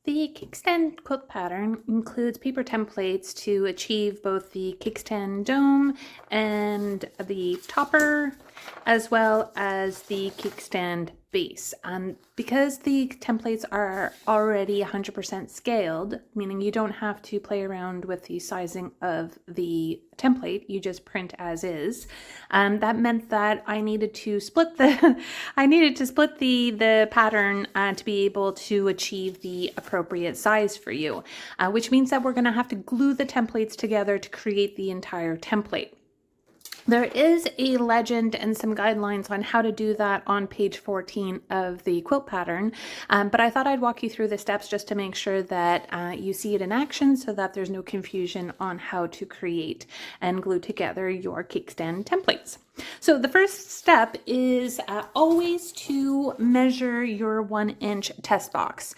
The kickstand quilt pattern includes paper templates to achieve both the kickstand dome and the topper, as well as the kickstand base. Because the templates are already 100% scaled, meaning you don't have to play around with the sizing of the template, you just print as is. That meant that I needed to split the the pattern to be able to achieve the appropriate size for you, which means that we're going to have to glue the templates together to create the entire template. There is a legend and some guidelines on how to do that on page 14 of the quilt pattern, but I thought I'd walk you through the steps just to make sure that you see it in action so that there's no confusion on how to create and glue together your kickstand templates. So the first step is always to measure your 1-inch test box.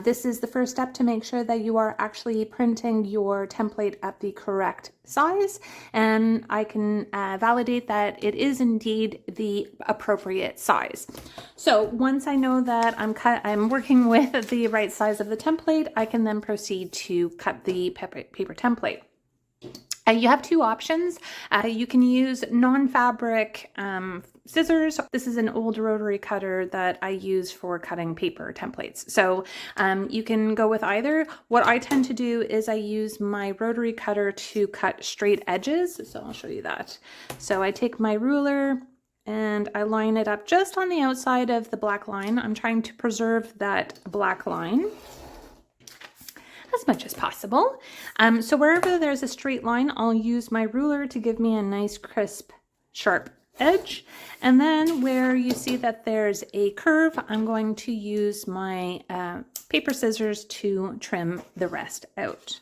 This is the first step to make sure that you are actually printing your template at the correct size, and I can validate that it is indeed the appropriate size. So once I know that I'm working with the right size of the template, I can then proceed to cut the paper template. You have two options. You can use non-fabric scissors. This is an old rotary cutter that I use for cutting paper templates. So you can go with either. What I tend to do is I use my rotary cutter to cut straight edges. So I'll show you that. So I take my ruler and I line it up just on the outside of the black line. I'm trying to preserve that black line as much as possible. So wherever there's a straight line, I'll use my ruler to give me a nice crisp, sharp edge. And then where you see that there's a curve, I'm going to use my paper scissors to trim the rest out.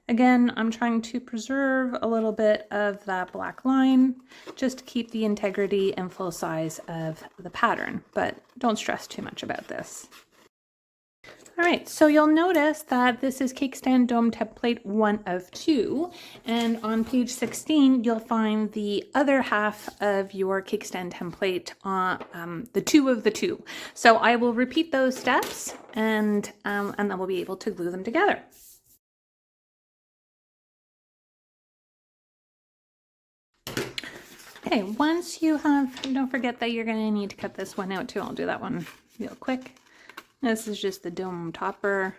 Again, I'm trying to preserve a little bit of that black line just to keep the integrity and full size of the pattern, but don't stress too much about this. All right, so you'll notice that this is Kickstand Dome Template 1 of 2, and on page 16, you'll find the other half of your Kickstand template, the 2 of the 2. So I will repeat those steps, and then we'll be able to glue them together. Okay, once you have, don't forget that you're going to need to cut this one out too. I'll do that one real quick. This is just the dome topper.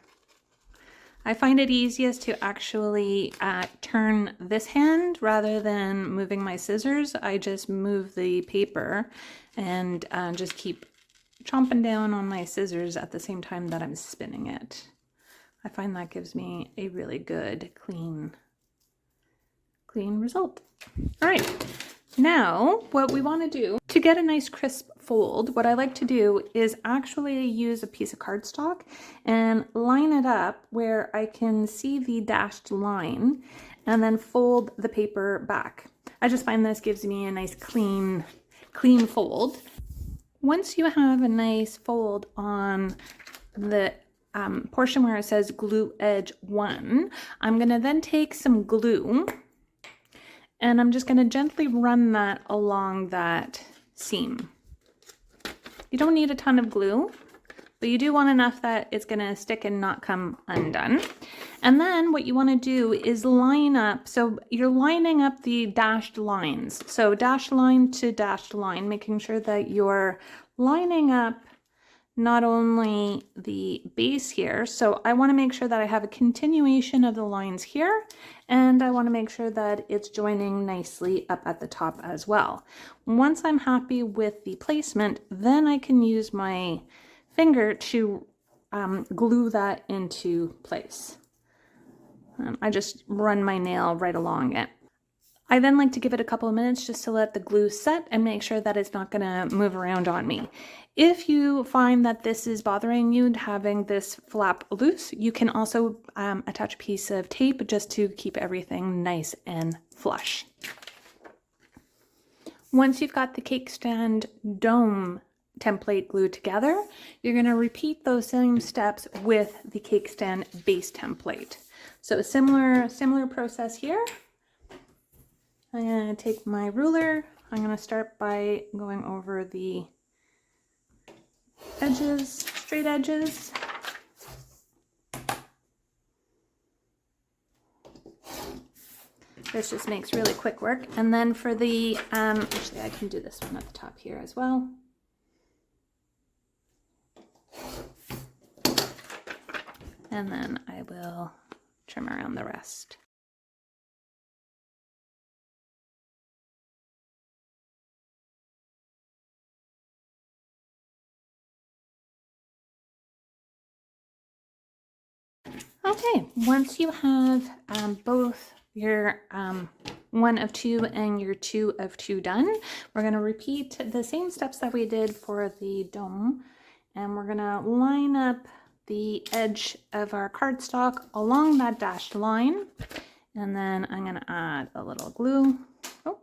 I find it easiest to actually turn this hand rather than moving my scissors. I just move the paper and just keep chomping down on my scissors at the same time that I'm spinning it. I find that gives me a really good, clean result. All right. Now, what we want to do to get a nice crisp fold, what I like to do is actually use a piece of cardstock and line it up where I can see the dashed line and then fold the paper back. I just find this gives me a nice clean fold. Once you have a nice fold on the portion where it says glue edge 1, I'm going to then take some glue and I'm just going to gently run that along that seam. You don't need a ton of glue, but you do want enough that it's going to stick and not come undone. And then what you want to do is line up. So you're lining up the dashed lines. So dashed line to dashed line, making sure that you're lining up not only the base here, so I want to make sure that I have a continuation of the lines here, and I want to make sure that it's joining nicely up at the top as well. Once I'm happy with the placement, then I can use my finger to glue that into place. I just run my nail right along it. I then like to give it a couple of minutes just to let the glue set and make sure that it's not going to move around on me. If you find that this is bothering you, having this flap loose, you can also attach a piece of tape just to keep everything nice and flush. Once you've got the Kickstand Dome template glued together, you're going to repeat those same steps with the Kickstand base template. So a similar process here. I'm going to take my ruler. I'm going to start by going over the edges, straight edges. This just makes really quick work. And then for the, actually I can do this one at the top here as well. And then I will trim around the rest. Okay, once you have both your 1 of 2 and your 2 of 2 done, we're going to repeat the same steps that we did for the dome, and we're going to line up the edge of our cardstock along that dashed line, and then I'm going to add a little glue. Oh,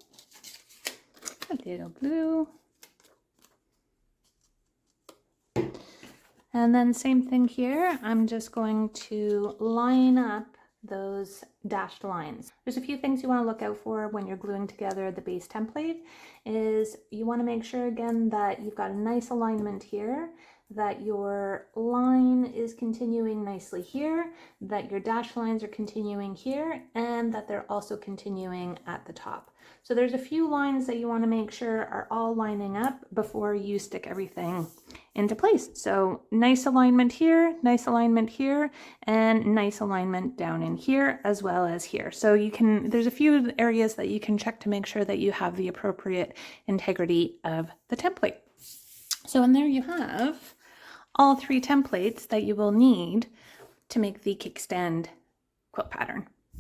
a little glue. And then same thing here, I'm just going to line up those dashed lines. There's a few things you want to look out for when you're gluing together the base template. Is you want to make sure again that you've got a nice alignment here, that your line is continuing nicely here, that your dashed lines are continuing here, and that they're also continuing at the top. So there's a few lines that you want to make sure are all lining up before you stick everything into place. So nice alignment here, and nice alignment down in here as well as here. So you can, there's a few areas that you can check to make sure that you have the appropriate integrity of the template. So and there you have all 3 templates that you will need to make the kickstand quilt pattern.